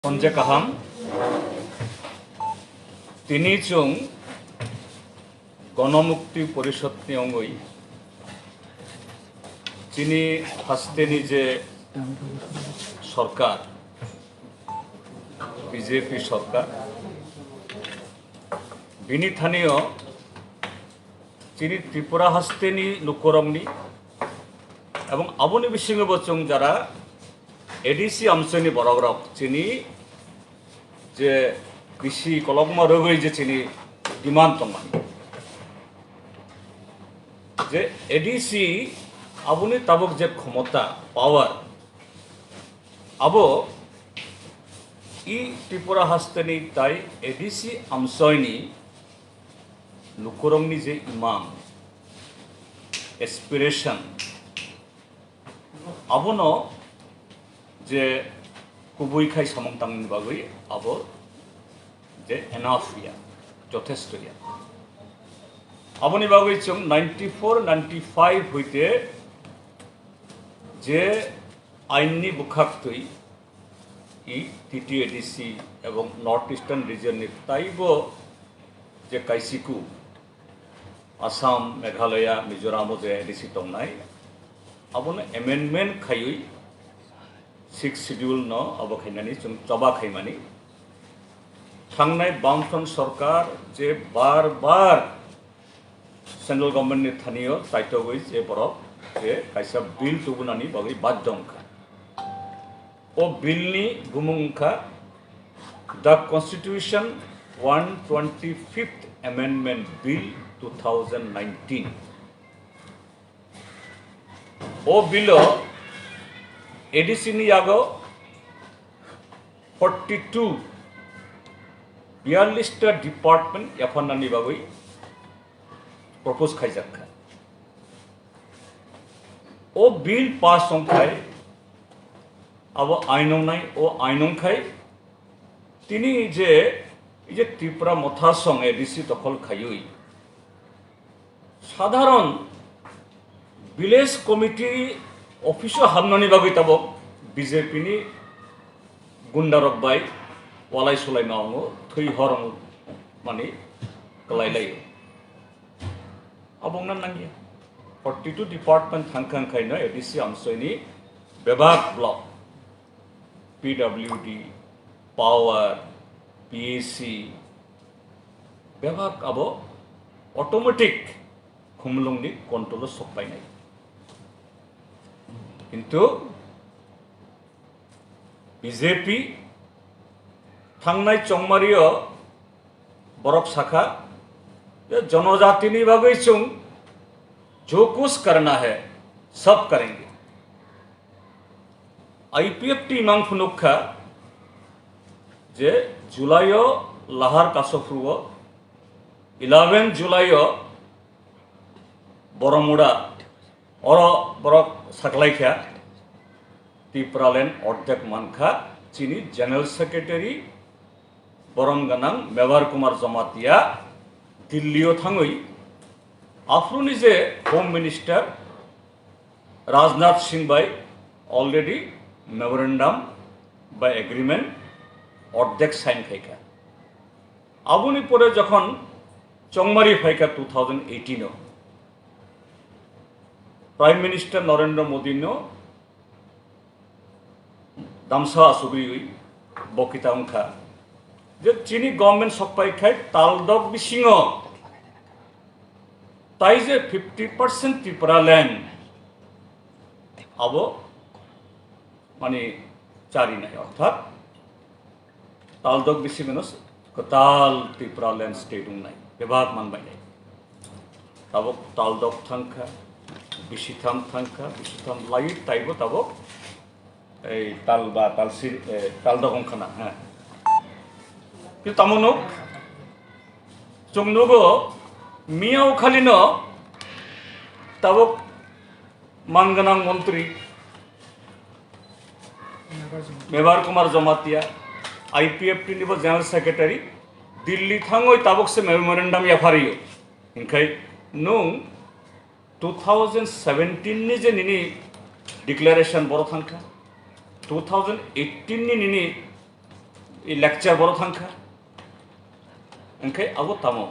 Onje kaham তিনি চং গণমুক্তি পরিষদ নিয়ঙ্গই যিনি হাসতেনি যে সরকার বিজেপি সরকার বিনি থানীয় যিনি ত্রিপুরা হাসতেনি নুকরমনি এবং আবনি বিসিংহ বচং যারা এডিসি আমসনি বরাবরক চিনি যে বিসি কলকমা রোগই যে চিনি ডিমান্ড তমান যে এডিসি আবনি তাবক যে ক্ষমতা পাওয়ার আবো ই ত্রিপুরা হাসতেনি তাই এডিসি আমসয়নি নুকরমনি যে ইমাম এসপিরেশন আবনো যে কুবুই খাই সামংতাংনি বাগৈ আবো যে এনাফ ইয়া যথেষ্ট ইয়া আবনি বাগৈ চং 94-95 হইতে যে আইননি বুখাক্তই ই টিটিএডিসি এবং নর্থ ইস্টার্ন রিজননি তাইব যে কাইসিকু আসাম মেঘালয়া মিজোরামও যে এডিসি তংনাই আবনো এমেন্ডমেন্ট খাইই 6 শিডিউল ন আবো খাইনানি जों चबा खाइमानि थांनाय बामफ्रन्ट सरकार जे बार बार सेंट्रल गभर्नमेंट थानियो ताइतगै जे बरफ जे कायसा बिल तुबुनानि बागै बाध्यंखा ओ बिलनि गुमुंखा the constitution 125th amendment bill 2019 ओ बिलो एडिसी नि आगो 42 42टा डिपार्टमेंट एफाननानि बागै प्रपोज खाइजाखा ओ बिल पास संखाय अब आइनंनाय ओ आइनंखाय तिनि जे त्रिपुरा मथासं एडिसि दखल खायुई साधारण विलेज कमिटी ऑफिसो हाबनानै बागै ताबक बीजेपी नि गुन्डारक बाय वालाय सलाय मावनो थै हरं माने गलायलायो अबंना नांगिया 42 डिपार्टमेंट थांखांखायनो एडिसि आमसयनि विभाग ब्लक पीडब्ल्यूडी पावर पीएसी विभाग अब ऑटोमेटिक खुमलुंगनि कंट्रोल सफायनाय किन्तु बीजेपी थांनाय चंमारियो बरफ शाखा जनजाति नि बागै जों जो कुछ करना है सब करेंगे आईपीएफ टी मांग फुनुखा जे जुलाइयो लाहार कासफ्रुओ 11 जुलाइयो बरमुड़ा और बरफ सकलाइखा त्रिपुरालैंड अर्धेक मानखा चीनी जनरल सेक्रेटारी बरमगानां मेवार कुमार जमातिया दिल्लीयाव थाङै आफ्रुनि जे home minister Rajnath Singh by already memorandum by agreement अर्धेक साइन खाइखा आबुनि परे जखन चंमारी फाइखा 2018 प्राइम मिनिस्टर नरेंद्र मोदी नो दामसा आसुग्री बकिता उनखा जे चीनी गवर्नमेंट सप्पाई खाय तालदक बिसिङो ताई जे 50% त्रिपुरा लैंड अब माने चारिनाय अर्थात तालदक बिसिङो कताल त्रिपुरा लैंड स्टेट उनाय विभाग मानबायनाय तब तालदक थांखा बिसिथाम थांखा बिसिथाम लाइ ताइबो तब ए तालबा तालसि तालदगंखाना हाँ कि तमनो जोंनोबो मियाव खालिनो तब मानगोनां मंत्री मेवार कुमार जमातिया आईपीएफटी निबो जनरल सेक्रेटारी दिल्ली थाङै ताबक से मेमोरेंडम याफारियो इनखाय नुं 2017 नि जे निनि डिक्लेरेशन बर थांखा 2018 नि निनि lecture boro thangkha engkai abo tamo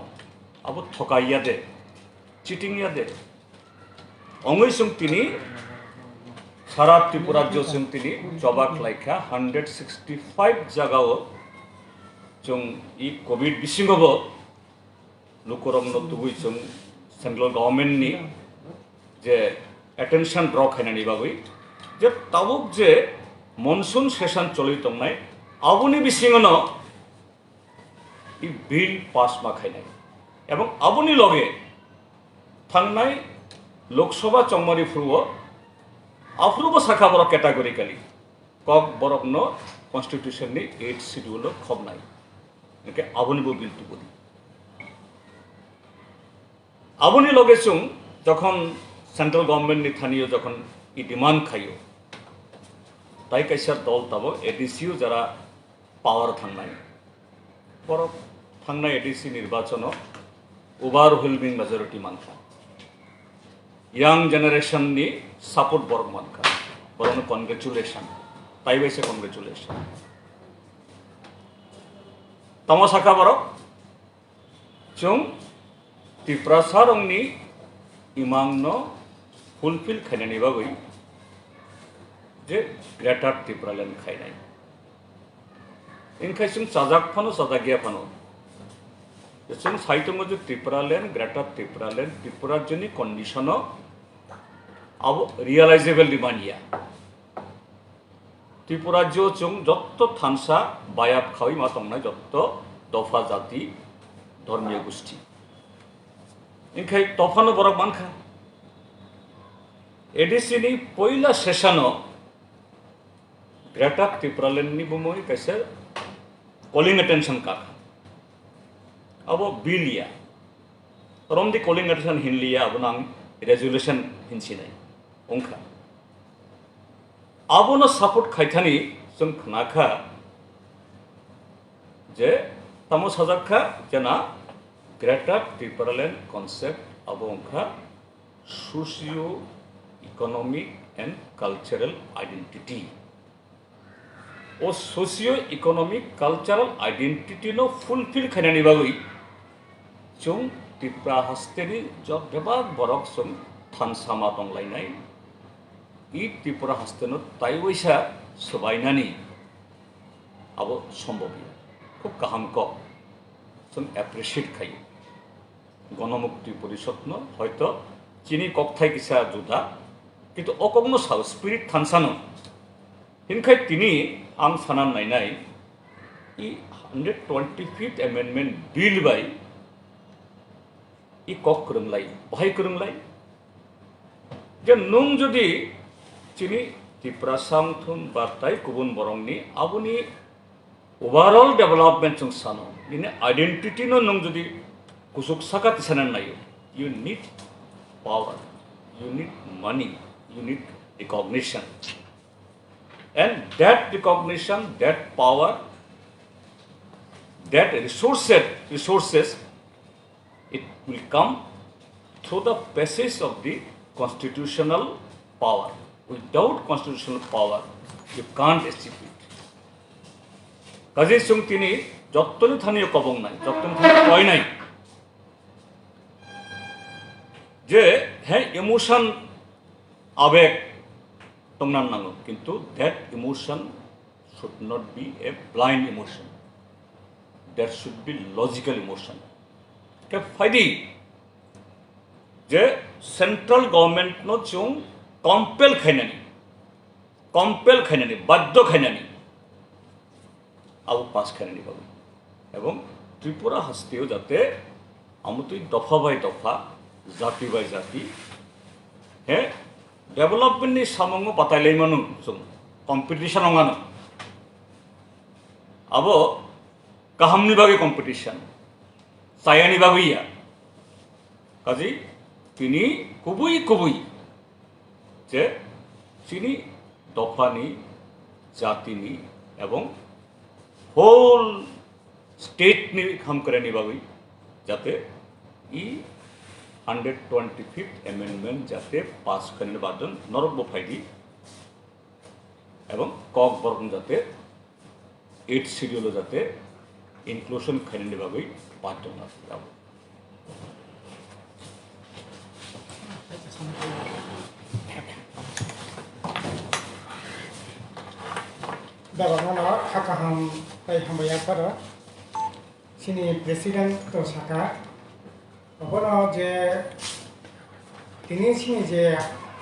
abo thokaiya de cheating ya de ongoi sung tini সারা ত্রিপুরা জোসিং তিনি জবাক লাইখা 165 জায়গাও जों इ कोविड बिसिङाव लुकरमनो दुबुइ जों सेन्ट्रल गभर्नमेन्टनि जे एटेनसन ड्र खायनायनि बागै जे ताबुक जे मनसुन सेसन चलि दंनाय आबुनि बिसिङावनो इ बिल पास मा खायनाय एबं आबुनि लगे थांनाय लोकसभा चंगमारि फुरुआव आफ्रुबो साखा बर कैटेगरिकली कक बरकनो कन्स्टिट्यूशननि 8 शिड्यूल खबनाय एके आबुनिबो बिल तुबुदि आबुनि लगे जों जखन सेंट्रल गवर्नमेंटनि थानियो जखन इ डिमांड खायो ताई कायसा दल ताबो एडिसिओ जरा पावर थांनाय बर थांनाय एडिसि निर्वाचन ओभारवेलमिंग majority मानखा young generation ni support borok mankha borono congratulation tai baise congratulation tamo saka borok chung tiprasarong ni imangno fulfill khainani bagui je greater tipraland khainai inkhai chung sajak phano sajagia phano जों साइटंगो जो Tripuraland greater Tripuraland Tripura जोंनि कंडीशनो अब realisable दिमानिया Tripura जो जों जत्तो थानसा बायाब खावि मा तंनाय जत्तो दफा जाति धर्मीय गोष्ठी इनखाय तफानो बरक मानखा एडिसिनि पहिला सेसनो ग्रेटर त्रिपुरालैंड नि बुमोय कैसे कॉलिंग अटेंशन का अब बिलिया रमदि कॉलिंग अटेंशन हिनलिया अब नां रेजोल्यूशन हिनसिनाय अंखा आबोनो सपोर्ट खायथानि जों खनाखा जे तमो सजाखा जना ग्रेटर त्रिपुरालैंड कॉन्सेप्ट अब अंखा socio economic and cultural identity ओ सोशियो इकोनॉमिक कल्चरल आइडेंटिटी नो फुलफिल खायनानि बागै जों त्रिपुरा हास्टेनि जब बेबाग बरक जों थानसामा दंलायनाय इ त्रिपुरा हास्टेनो ताइवैसा सबायनानि अब सम्भव खूब गाहाम क जों एप्रिशिएट खायो गणमुक्ति परिषदनो हयतो चिनि ककथाय किसा जुदा किन्तु अकगनो साउ स्पिरिट थानसानो हिनखाय तिनि आं साना नायनाय इ 125th amendment बिल बाय इ कक करंलाय बाहाय करंलाय जे नों जुदि चिनि त्रिपुरा सामथुन बारताय गुबुन बरंनि आबुनि ओभारअल डेभलपमेन्ट जों सानो बिनि आइडेंटिटी नो नों जुदि कुसुक साका तिसाना नायो you need power you need money you need recognition and that recognition that power that resources it will come through the passage of the constitutional power. Without constitutional power you can't achieve it. Kaje sung tini jottoni thaniyo kobong nai jottoni thaniyo koy nai je he emotion abek tongnan nango kintu that emotion should not be a blind emotion, that should be logical emotion ke faidi je central government no chung compel khainani baddo khainani abu pass khainani babu ebong tripura hasteo jate amutui dofa by dofa jati by jati he development नि सामंगो बातायलाय मानु जों competition नङानो आबो गाहामनि बागै competition सायानि बागैया काजि तिनि कुबुई जे तिनि दफानि जातिनि एवं whole स्टेटनि काम करनि बागै जाते इ 125th amendment जाते पास करने बादन नरक बफाइदी एवं कक बरगन जाते 8 শিডিউলও যাতে ইনক্লুশন খাইনিভাবেই বাধ্য না যাব Dalamana hakaham pai hambaya para sini presiden to saka obono je tini sini je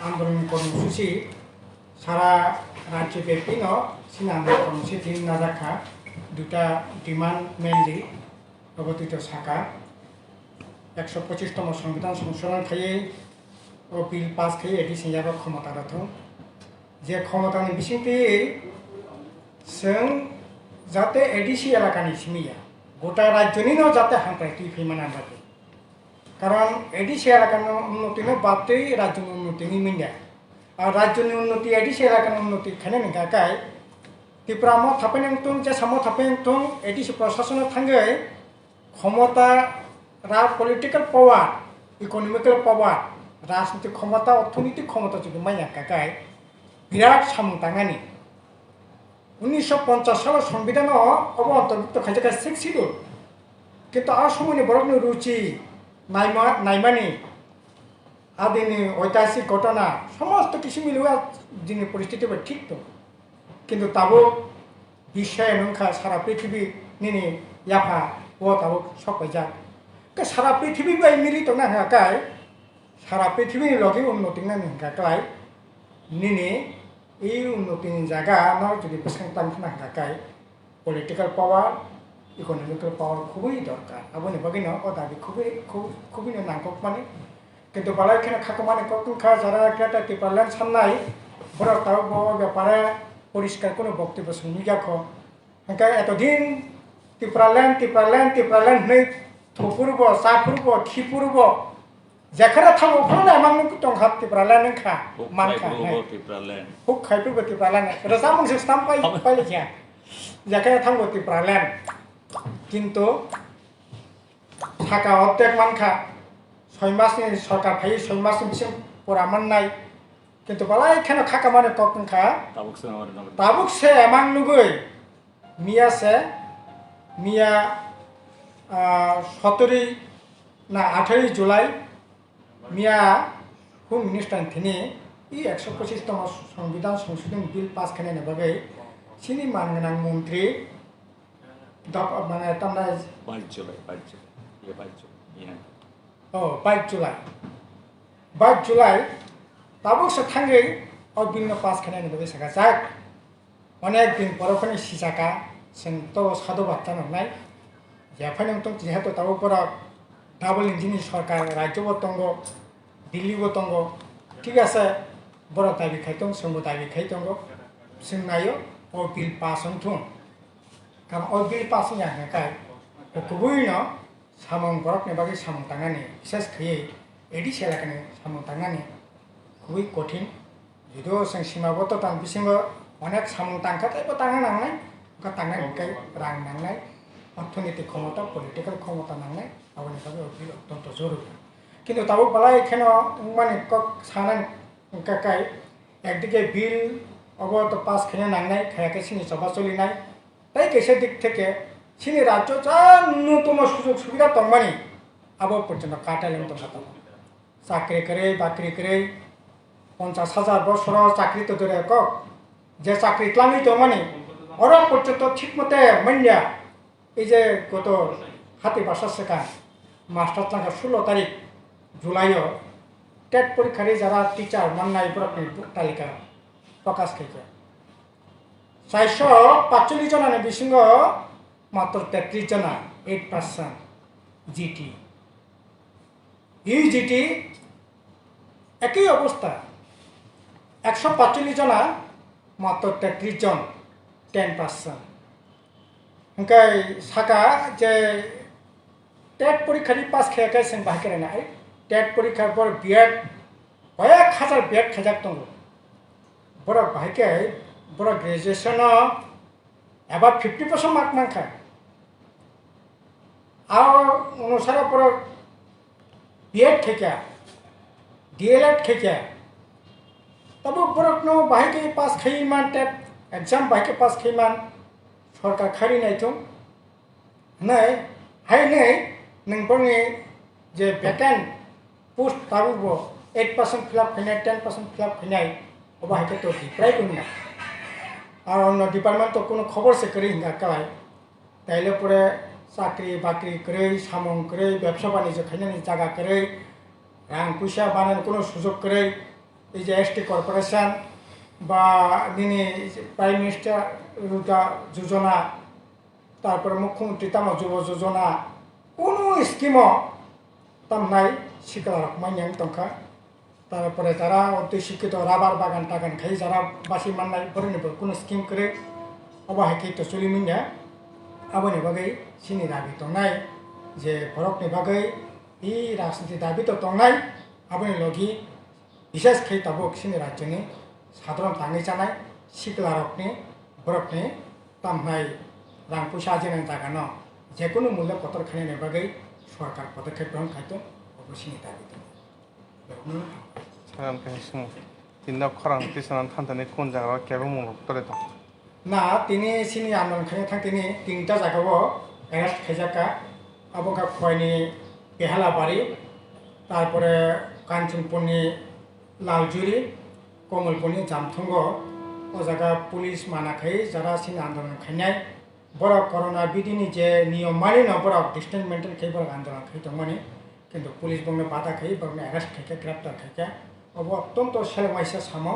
আন্দোলন কর্মসূচি সারা রাজ্যব্যাপী sini আন্দোলন কর্মসূচি তিন নাজাখা দুটা ডিমান্ড মেনলি অবতীত শাখা 125তম সংবিধান সংশোধন খাইয়ে ও বিল পাস খাইয়ে এটি সিঙ্গাব ক্ষমতা রথ যে ক্ষমতাनि बिसिंथि जों जाते एडिसि एलाकानि सिमिया गोटा राज्यनिनो जाते हांख्रायथि फैमाना बादि कारण एडिसि एलाकानि उन्नतिनो बादै राज्यनि उन्नतिनि मिन्या और राज्यनि उन्नति एडिसि एलाकानि उन्नति खाने निगाकाय त्रिपुरामो थाफैनांथों जे सामो थाफैनांथों एडिसि प्रशासन थांगै क्षमता रा पलिटिकल पावर इकोनॉमिकल पावर राजनीतिक क्षमता अर्थनैतिक क्षमता जुदि माइया काकाय বিরাট সামন্তাঙ্গানি 1950 সালের সংবিধান অন্তর্ভুক্ত খাইজাকা 6 শিডিউল কিন্তু আর সময় বরং রুচি নাইমানি আদিনি ঐতিহাসিক ঘটনা সমস্ত কিছু মিলিয়ে যিনি পরিস্থিতি ঠিক তো কিন্তু তাবো বিশ্বে নংখা সারা পৃথিবী নিনি ইয়াফা ও তাবো সবাইজা সারা পৃথিবী বাই মিলিত না হাকায় সারা পৃথিবীর লগে উন্নতি না হাকায় নিনি এই উন্নতির জায়গা যদি বেসাংতাংখানা হাকায় পলিটিক্যাল পাওয়ার ইকোনমিক্যাল পাওয়ার খুবই দরকার আবনি বাকি ও দাবি খুবই নাঙ্কক মানে কিন্তু বালাইখানে খাকো মানে কখনখা যারা একটা টিপারল্যান্ড সামনাই বড় তাও ব্যাপারে পরিষ্কার কোনো বক্তব্য শুনি যাখো হাঁকা এতদিন টিপারল্যান্ড হয়ে থুপুরব চাপুরব খিপুরব যেখানে থাকো ওখানে আমার টংহাত টিপারল্যান্ড খা মানখা হুক খাইপুরব টিপারল্যান্ড রোজা মংসে স্টাম্প পাইলে যা যেখানে থাকবো টিপারল্যান্ড কিন্তু থাকা অর্ধেক মানখা 6 মাসনি সরকার ফাই 6 মাসনি বিসিম পরামান নাই কিন্তু বালাই এখানে খাকা মানে কখনখা তাবুকসে এমাং নুগৈ মিয়া 17 না 18 জুলাই মিয়া হোম মিনিস্টার তিনি ই 125তম সংবিধান সংশোধন বিল পাস খানে নেবাগৈ সিনি মানগোনাं মন্ত্রী মানে তামনা 22 জুলাই 22 জুলাই তাবুকসে থাঙ্গै ও বিল পাস খানে নেবাগৈ সাকা যাক অনেক দিন পরখনি সিজাকা जों तो साधुबाद जानाय जेफायनों जेहेतु ताबुफोरा डाबल इन्जिननि सरकार राज्यबो दङ दिल्लीबो दङ ठीक আছে बड़ दाबि खायदों जोंबो दाबि खायदों जों नायो ओ बिल पास होनथों कारण ओ बिल पास होनायखाय गुबैनो सामं बरफनि बागै सामं थांनानै बिसेस खैयै एडि सेलाखानि सामं थांनानै गुबै कठिन जुदि जों सीमाबद्ध तां बिसिंबो अनेक सामं तांखाथायबो तांनो नांनाय तांनाय रां नांनाय अर्थनैतिक क्षमता पलिटिकल क्षमता नांनाय आबादनि बागै बिल अत्यंत जरुरी কিন্তু তাও বলা এখানে মানে সানান কাকাই একদিকে বিল অবত পাস খেয়ে নাংনাই খায়াকে সিনি সভা চলিনাই তাই কেসে দিক থেকে সিনি রাজ্য যা ন্যূনতম সুযোগ সুবিধা তংমানি আবো পর্যন্ত কাটালেন তো থাকো চাকরি করে বাকরি করে 50,000 বছর চাকরি তো ধরে কক যে চাকরি ক্লামি তো মানে ওরা পর্যন্ত ঠিক মতে মাইন্যা এই যে গত হাতি বাসার শেখা মাস্টার চাঙ্গা 16 তারিখ জুলাইও টেট পরীক্ষারে যারা টিচার মান্নাই তালিকা প্রকাশ খেয়েছে 445 জনের বিসঙ্গ মাত্র 33 জনা 8% জিটি এই জিটি একই অবস্থা 145 জনা মাত্র 33 জন 10%। ओंखाय साका जे टेट परीक्षानि पास खायाखै जों बाहाय नाय टेट परीक्षा बर बिएड कयेक हाजार बिएड खाजाक दङ बर बाहायखै बर ग्रेजुएशन एबा 50% मार्क नांखा आरो अनुसार बर बिएड खायखा डीएलएड खायखा तब बरकनो बाहायखै पास खायमान टेट एग्जाम बाहायखै पास खायमान सरकार खारिनायथ' नै हाय नै नोंफोरनि जे भेकेन्ट पोस्ट थाबो 8% फिलाप फैनाय 10% फिलाप फैनाय अबा हायके तो प्राय बुंना আর অন্য ডিপার্টমেন্ট তো কোনো খবর সে করে হিঙ্গা কালাই তাইলে পরে চাকরি বাকরি করে সামং করে ব্যবসা বাণিজ্য খাইনানি জায়গা করে রাং পয়সা বানানোর কোনো সুযোগ করে এই যে এসটি কর্পোরেশন বা দিনে প্রাইম মিনিস্টার রুটা যোজনা তারপরে মুখ্যমন্ত্রী তাম যুব যোজনা কোনো স্কিমও তাম নাই শিকার মাইনে টঙ্কা তারপরে যারা অতি শিক্ষিত রাবার বাগান টাগান খাই যারা বাসি মাননাय फोरनिबो কোনো स्किम करे अबाहायखै तो सोलिमिना आबोनि बागै सिनि दाबि दंनाय जे भरकनि बागै इ राजनीति दाबि तो दंनाय आबोनि लगी विशेष खै ताबोक सिनि राज्यनि साधारण थाङै जानाय सिखलारकनि भरकनि तामनाय रां पैसा आरजिनाय जागानो जेकुनु मूल्य पत्र खानायनि बागै सरकार पदक्षेप ग्रहण खायतो अबो सिनि दाबि दं 사람 계속 인력 커랑 뛰서난 탄탄히 콘자가 개봉을 없더래도 না তিনি সিনি আন্দোলন খাই থাং তিনি তিনটা জায়গাও অ্যারেস্ট খাইজাকা আবকা খয়নি বেহালাবাড়ি তারপরে কাঞ্চনপুরনি লালজুরি কমলপুরনি জামথঙ্গ ও জায়গা পুলিশ মানাখাই যারা সিনি আন্দোলন খাইনায় বড় করোনা বিধিনি যে নিয়ম মানি না বড় ডিস্টেন্স মেনটেন খাই বড় আন্দোলন খাইতো মানে কিন্তু পুলিশ বংনে বাধা খাই বংনে অ্যারেস্ট খাইকে গ্রেপ্তার খাইকে अब अत्यंत सेलेमाइसा सामो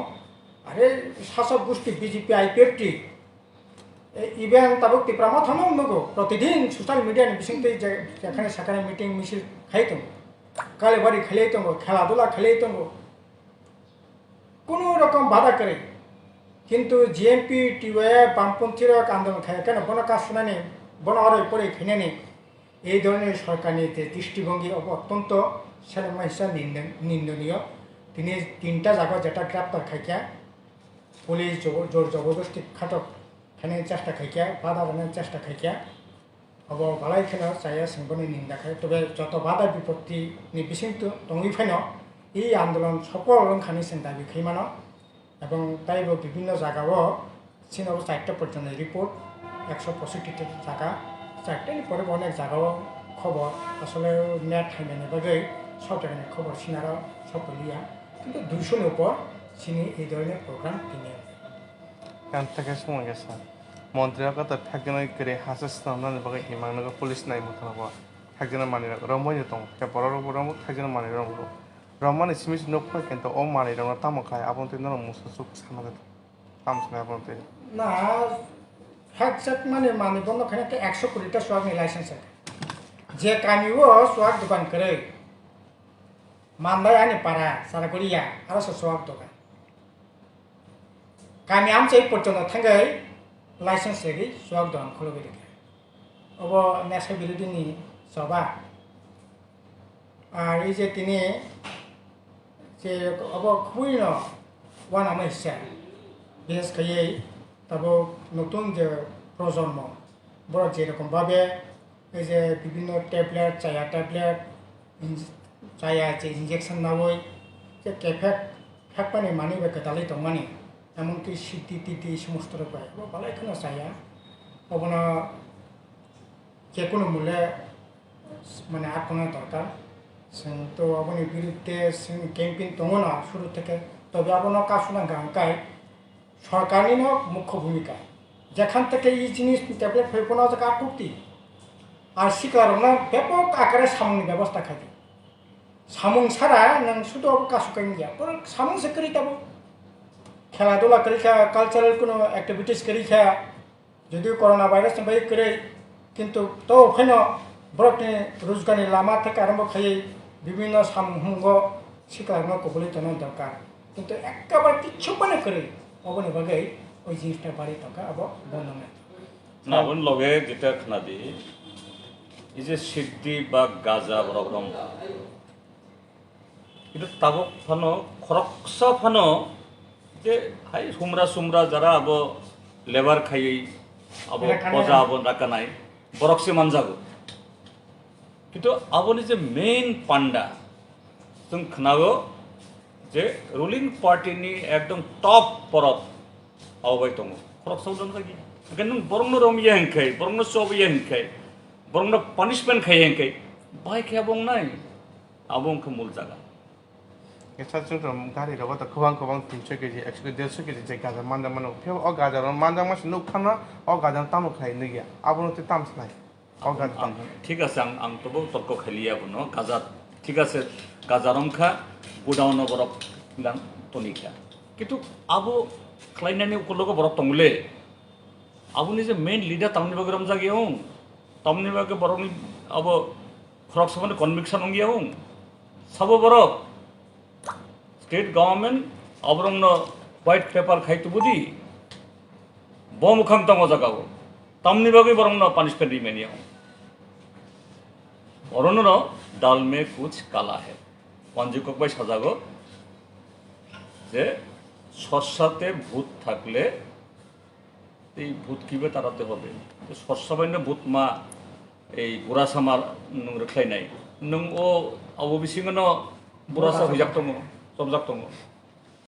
आरे शासक गोष्ठी बीजेपी आईपीएफटी इवेन तब तिप्रामा थानो नगो प्रतिदिन सोशल मीडिया नि बिसिंते जेखाने साखाने मीटिंग मिছিল खाइतो कालेबारी खेलाइतो खेलाधुला खेलाइतो কোনো রকম বাধা করে কিন্তু জিএমপি টিওয়ে বামপন্থীর আন্দোলন খায় কেন বনো কাজ শুনানি বনো আরো পরে খেনে এই ধরনের সরকারি দৃষ্টিভঙ্গি অত্যন্ত সেলেমাইসা নিন্দনীয় তিনি তিনটা জায়গা যেটা গ্রেপ্তার খাইকা পুলিশ জোর জবরদস্তি খাটক খাইনাयनि চেষ্টা খাইকা বাধা বানানোর চেষ্টা খাইকা अब बालाय खेला चाया सिंबनि निंदा खाय तबे যত বাধা বিপত্তি নি বিসিংতো দङै फाइनो এই আন্দোলন সফল রংখানি চিন্তা বিখাইমানো এবং তাইবো বিভিন্ন জায়গাও চীনব 4টা পর্যন্ত রিপোর্ট 165টি জায়গা 4টানি পরে অনেক জায়গাও খবর আসলে নেট হাইনানি বাগै সরকারি খবর সিনারা সফলিয়া কিন্তু 200 উপর চিনি এই ধরনের প্রোগ্রাম কিনে কান থেকে সময় গেছে মন্ত্রীরা কত ফ্যাকজনই করে হাসেস নামনানি বাগै হিমাংনগা পুলিশ নাই মতনাবা ফ্যাকজন মানি রমবনি দं কেপরর বরম ফ্যাকজন মানি রমব রমমানি সিমিস নকফা কিন্তু ও মানি রমনা তামখায় আপন তিন মুসুসুক সানাদে তামসনে আপন তে না ফ্যাকজেক মানে বন্ধ খানে 100 কোটিটা সোয়াগনি লাইসেন্স যে কামিও সোয়াগ দোকান করে मानबाय आंनि पारा सारागुरिया आरो सोसोआव दगा kami amcai पर्यन्त थांगै लाइसेंस रेगै सोआग दं खलबे अब नेशनल बिरोधिनि सभा আর এই যে তিনি যে अब খুবইনো ওয়ানা মাইসা বিশেষ করে তবে নতুন যে প্রজন্ম বড় যেরকমভাবে এই যে বিভিন্ন ট্যাবলেট চায়া ট্যাবলেট চায়া যে ইনজেকশন নাওই যে কেফেক ফেকপানি মানি বেকে দালাই দंमानि এমনকি সিটি টিটি সমস্ত রকম বালাইখানা চায়া অবনা যে কোনো মূল্যে মানে আক্রমণ দরকার তো আপনি বিরুদ্ধে ক্যাম্পেইন দङ না শুরু থেকে তবে আপনার কাজনা গাঁকায় সরকারনি মুখ্য ভূমিকা যেখান থেকে এই জিনিস ট্যাবলেট ফেলপোনা জায়গা আটকতি আর শিকারনা ব্যাপক আকারে সামুংনি ব্যবস্থা খাইতে সামুং ছাড়া নং শুধু কাজকাইনি গিয়া তো সামুং সে করি তাবো খেলাধুলা করি খায়া কালচারাল কোনো অ্যাক্টিভিটিস করি খায়া যদিও করোনা ভাইরাস বাই করে কিন্তু তো ওখানে বরকনি রোজগারনি লামা থেকে আরম্ভ খাইয়ে বিভিন্ন সামুঙ্গ শিকারনা কবলিতন দরকার কিন্তু একেবারে কিচ্ছু মানে করে অবনি বাগै ওই জিনিসটা বাড়ি দরকার আবার বন্ধনে নাবন লগে যেটা খানাদি এই যে সিদ্ধি বা গাজা রকম কিন্তু তাবক ফানো খরকসা ফানো যে হাই সুমরা সুমরা যারা আব লেবার খাইয়ে আব পজা আব রাখানাই বরকসে মানজাগো কিন্তু আবনি যে মেইন পান্ডা जों खोनागौ जे रुलिं पार्टीनि एकदम टप परब आवबाय दङ खरकसाव दं जागि Kan borong rom yang kai, borong sob yang kai, borong punishment kai yang kai. Baik ya bong nai, abong kemul jaga. 사실 좀 가리로 왔다 그방 팀책이지 엑스크 데스크지 제 가자 만다만 표 어가자로 만다만 누카나 어가자 따로 가이 느게 아버노테 땀스나이 어가자 땀 ঠিক আছে আং তবু তর্ক খেলিয়া বনো গাজা ঠিক আছে গাজারম খা গোডাউন বরফ গান তনিখা কিন্তু আবো খ্লাইনানি উপলগ বরফ তংলে আবো নিজে মেইন লিডার তামনি বাগরম জাগিয়াও তামনি বাগে বরং আবো খরক সমানে কনভিকশন অঙ্গিয়াও সাবো বরফ স্টেট গভর্নমেন্ট অবরং হোয়াইট পেপার খাইতো বুঝি বমুখাং তঙ্গ জাগাও তামনি বাগে বরং পানিশমেন্ট রিমেনিয়াও অরণ্যর ডাল মে কুচ কালা হে পঞ্জিকক বাই সাজাগো যে শস্যাতে ভূত থাকলে এই ভূত কিভাবে তাড়াতে হবে শস্যাবান্য ভূত মা এই বুড়াসামার রেখাই নাই নং ও অববিসিং বুড়াসা হইজাক দङ सबजाक दङ